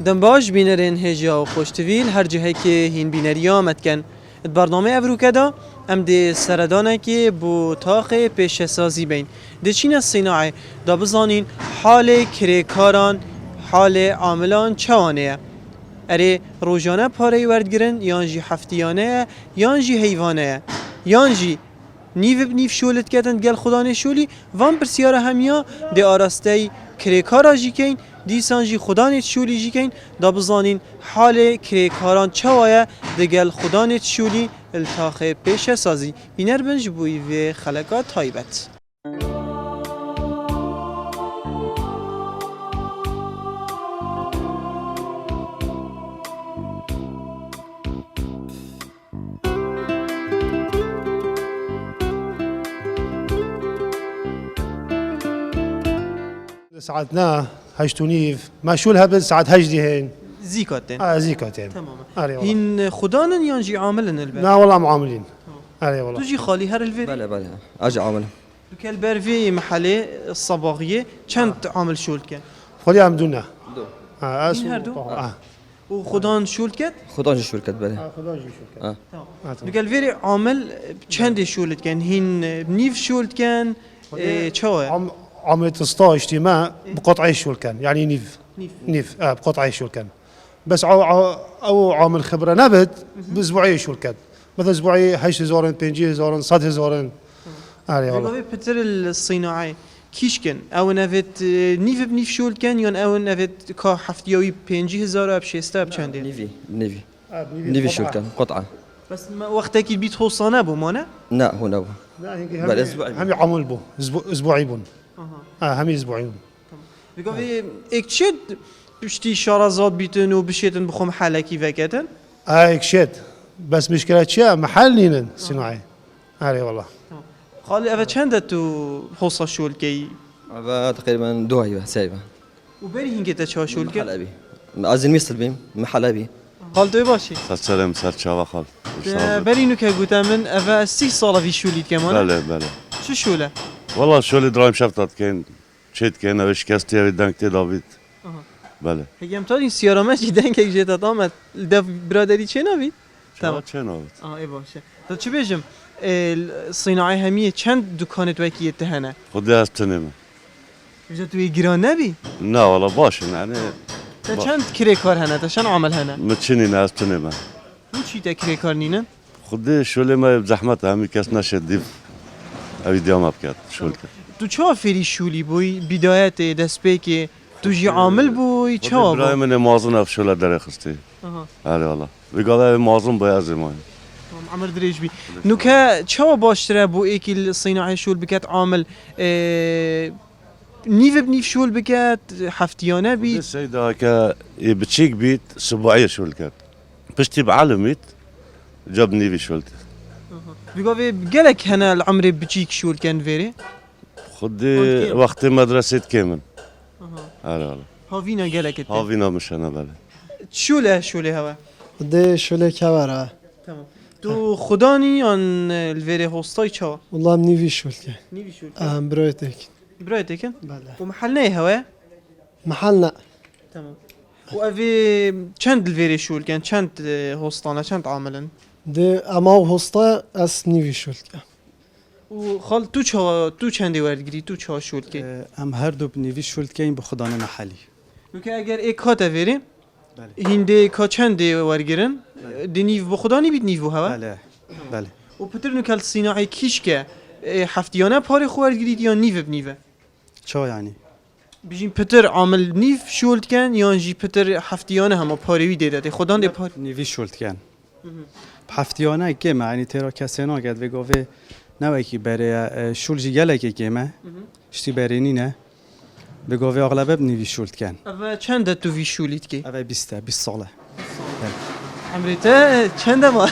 دم باش بینرین هجا و خوشتویل هر جهه که هین بینری آمد کن برنامه افروکدا ام ده سردانه که بو تاق پیش سازی بین ده چین الصناعه دا بزانین حال کریکاران حال عاملان چوانه اره روزانه پاره وردگرن یانجی هفتیانه یانجی حیوانه یانجی نیف شولت کردن گل خدا نشولی وان پرسیاره همیا ده آراسته کریکارا جی کین دیسان جی خدا نیت شولی جی کین دا بزانین حال کریکاران چوایه ده گل خدا نیت شولی التاخ پیش سازی بینر بنج بوی و خلقات تایبت ساعتنا هشتونيف ما شو الهبل ساعات هجدي هين زیکاتن زيكوتين تماما أري والله هین خدانن یانجی عاملن البر لا والله معاملين أري والله توجي خالی هر الفری بله بله اجي عامل دوكال برفي محله الصباغيه چند عامل شول كان خلي عم دونا دو مين هردو؟ وخدان شول كان خدا شركة بله خداجي شو كان دوكال فيري عامل چند شولت كان هين بنيف شولت كان چوه عملية اسطا اجتماع بقطعي شو كان يعني نيف نيف بقطعي شو كان بس او عامل خبرة نبت باسبوعي شو كان مثلا اسبوعي 8000 5000 100,000 أري والله دوكال بتر الصناعي كيش كان او نفت نيف بنيف شول كان يون او نفت كا حفتيوي 50,000 اب شيستا بچند نيفي شركة قطعة بس وقتك البيت خوصانه بو مانا لا هو نو بل أسبوعي. هم عامل بو اسبوعي بون هم اسبوعي بون دوكال اكتشد بشتي شارزات بيتن وبشيتن بخوم حالكي فكاتن هاي شد بس مشكلة شيء محل نينن صناعي أري والله خالي افا چند تو خوصا شول كي هذا تقريبا دو هيبة سايبة وبري هنگه تا چا شول كي محل أبي أزين ميصل بيم محل أبي خال دوی باشی سلام سر چاوا خال بری نو که گوتم من افا 6 ساله في شولید كمان بله بله شو شوله والله شو اللي درايم شفتات كان شيت كان ايش كاستي دانكتي دافيد بله هگم تا این سیارامه جیدن که جیت آمد دف برادری چه نبید تمام چه نوبت ای باشه تا چه بيجم الصناعه هميه چند دکانت وکی تهنه خدي استنم بجا توی گران نبی لا والله باش يعني تا چند کری کار هنه تا چند عمل هنه متشني ناس تنم اون چی تا کری کار نینن خدي شو اللي ما بزحمت هم كاس نشد ديف ابي ديام بكات شو تو چه فری شولی بوی بدایت دست پی که تو جی عامل بوی چه براي بوی من مازن في شو لا درخستي هذا والله بقال مازن بياز ما عمر دریج بی نو که چه باشتره بو ایکی صناعه شول بکت عامل نیو بنیف شول بکت هفتیانه بید السيدة هكا بتشيك بيت اسبوعية شو الكات بشتي بعالميت جابني في شولتي بگاوه گلک هنه العمر بچیک شول کن ویره خدي وقت مدرسة كامل هلا والله هاوینا گلک ات هافينا مش انا بله شوله هوا ده شله كبره تمام تو خدانی آن الویره هستای چه والله منيفي شولكه نیوی شول برويتك برای تکن بله و محل نه هوا محلنا تمام و اوی چند الویره شول کن چند هستانه چند عاملن ده اما هستا اس نيفي شولكه و خال تو چندی وردگیری تو چه شول که ام هر دو بنویش شولد که این به خدانه محلی که اگر ایک هات ویره بله هنده که چندی ورگیرن دی نیو بخدانی بید نیو هوا بله بله و پتر نو کل صناعه کیش که هفتیانه پاره خوردگیرید یا نیو بنیوه چه یعنی بيجين بتر عامل نيف شولد كان يانجي بتر حفتيانه هم باروي ديدات خدان دي بار نویش شولد کن هفتیانه که معنی ترا کسی نگد و گفته نه کی برای شولجی گله که کمه شتی برای نینه به گفته اغلب نویش شولد کن اما چند تو في شولید کی اوه 20 ساله عمرته چند ما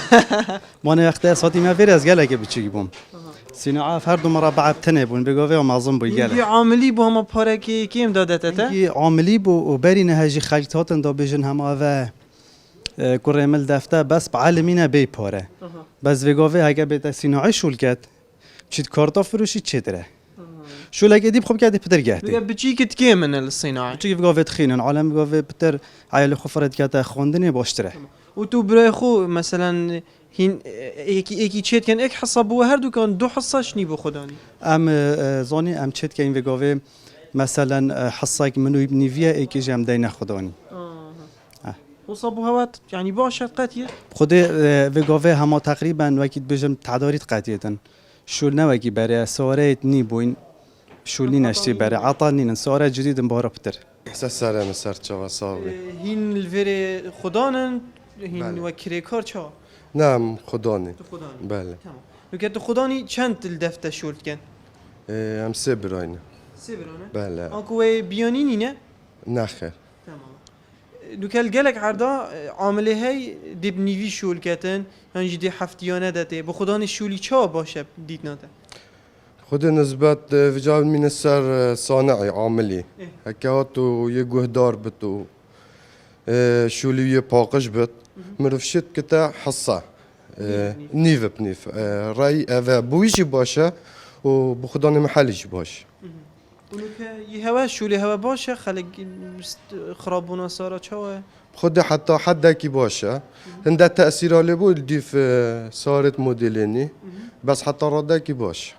ما نه وقت اساتی ما فیر از گله که بچگی بوم صناعه فرد مربع بتنه بون به گفته معظم بو يجي گله عاملي بو هم پاره کی کیم دادته کی عاملی بو و بری نه هجی خلطاتن دا بجن هم اوه کرمل دفته بس بعالمینه بی پاره بس وگاوه اگه به صناعه شول کرد چیت کارتا فروشی چه داره شو لك ادي بخوب كادي بتر دیگه جهتي بچی کت که من الصناعه تشي في قوفه تخين عالم قوفه بتر عيال خفرت كاتا خوندني باشتره و تو برای خو مثلا هین یکی چیت کن یک حصه بو هر دو کن دو حصه شنی بو خدانی ام زوني ام تشت كاين في قوفه مثلا حصاك منو يبني فيها ايكي جام دينا خداني حصه بو هوات يعني باشد قتیه خود في قوفه هما تقريبا وقت بجم تعداريت قاتيتن شو نوكي بري سواريت ني بوين شو لي نشتي بري عطاني سواريت جديد مبارك بتر احساس سلام سرچاوا صاحبي هین الویر خدانن هین بله. و کریکار چا نعم خداني تو خدانی بله تمام لو تو خدانی چند الدفته شورت کن ام سبراين سه برانه بله آنکو بیانینی نه نخير تمام لو كان جالك عرضا عامله هي دي بنيفي شول كاتن يعني دي حفتيانه دته بخدان شولي چا باشه ديدناته خود نسبت وجاب من السر صانعي عاملي إيه. هكاوتو يجهدار بتو شولي باقش بت مرفشت كتا حصة نيف بنيف راي افا بويجي باشا وبخدان محليش باش ولك يهوا شولي هوا باشه خلق خرابونا صار چا خود حتى حدا كي باشا هندا تأثير اللي بو الديف صارت موديليني بس حتى ردا كي باش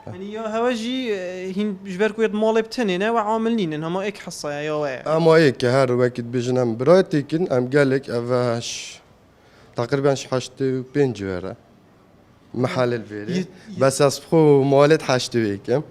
يعني يا هواجي هين جبركو يد مال بتنينه وعاملين هما اك حصه يا واع اما هيك هر وقت بجنم برايتيكن ام قالك افاش تقريبا حشتي بنجوره محل الفيري بس اسبخو مالت حشتي ويكم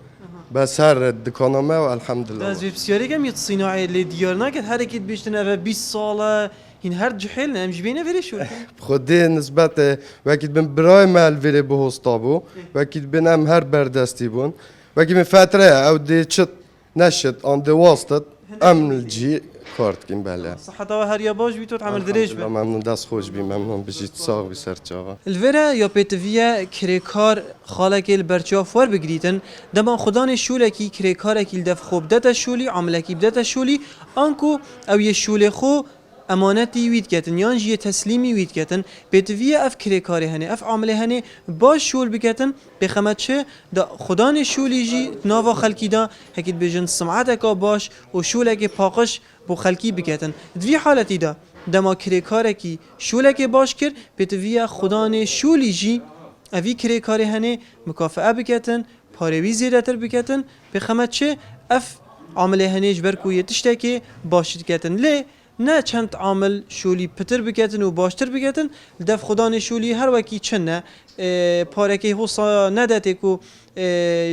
بس هر الدكانه والحمد لله از بسیاری کم یه صناعه لی دیار نکرد هر اکید بیشتن اوه 20 ساله این هر جحیل نمج بینه ولی شو خودی نسبت وقت بن برای مال ویری به هستابو وقت بن ام هر بردستی بون وقت من فتره او دی چت نشد آن دی واسطت ام الجی کارت کن بله صحت و هر یا باش بیتو تعمل دریج به ممنون دست خوش بی ممنون بجید ساق بی سرچاوا الفرا یا پیتویا کریکار خالک البرچا فور بگریتن دمان خدان شولکی کریکار کی دف خوب دت شولی عملکی بدت شولی آنکو او یه شول خو امانتی وید کتن یان جیه تسلیمی وید کتن پیتویا اف کریکاری هنه اف عمله هنه باش شول بکتن بخمت چه دا خدان شولی جی ناوا خلکی دا هکید بجن سمعتک باش و شولک پاقش بو خلکی بکتن دوی حالتی دا دما کریکارکی شولک باش کرد پیتویا خدان شولی جی اوی کریکاری هنه مکافعه بکتن پاروی زیرتر بکتن بخمت چه اف عمله هنه جبرکو یتشتکی باشید کتن لی نه چند عامل شولی پتر بکتن و باشتر بکتن دف خدان شولی هر وکی چنه پارکی حوصا نداته کو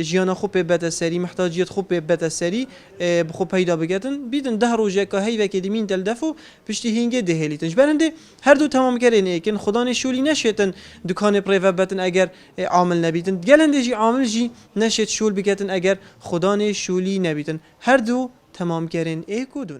جیانا خوب بد سری محتاجیت خوب بد سری بخو پیدا بکتن بیدن ده روزه که هی وکی دیمین دل دفو پشتی هنگه دهلیتنش برنده هر دو تمام کرینه کن خدان شولی نشیتن دکان پریو بتن اگر عامل نبیتن گلنده جی عامل جی نشیت شول بکتن اگر خدان شولی نبیتن هر دو تمام کرین ایکو دونه